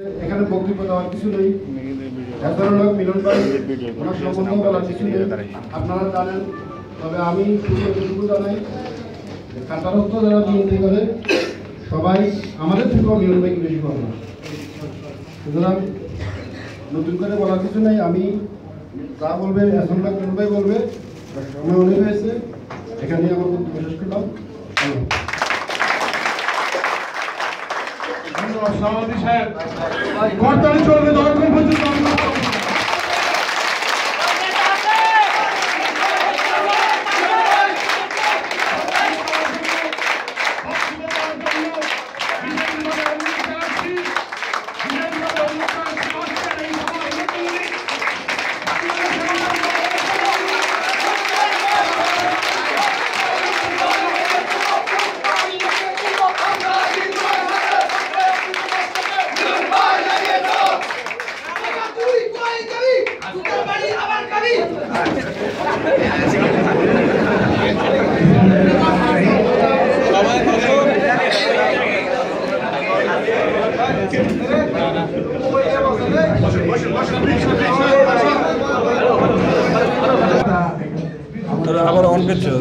এখানে বক্তব্য দেওয়ার কিছু নেই। লোক মিলন ভাই ওনার সম্বন্ধে বলার কিছু নেই, আপনারা জানেন। তবে আমি শুধু জানাই কাটারত্ব যারা বিএনপি করে সবাই আমাদের থেকেও মিলন ভাইকে বেশি করে না। সুতরাং নতুন করে বলার কিছু নেই। আমি যা বলবে এসনলাক মিলন ভাই বলবে, সময় অনেক হয়েছে, এখানে আমার বক্তব্য শেষ করলাম। সভাপতি সাহেব করতালি চলবে দরকার পর্যন্ত। আবার অন করছো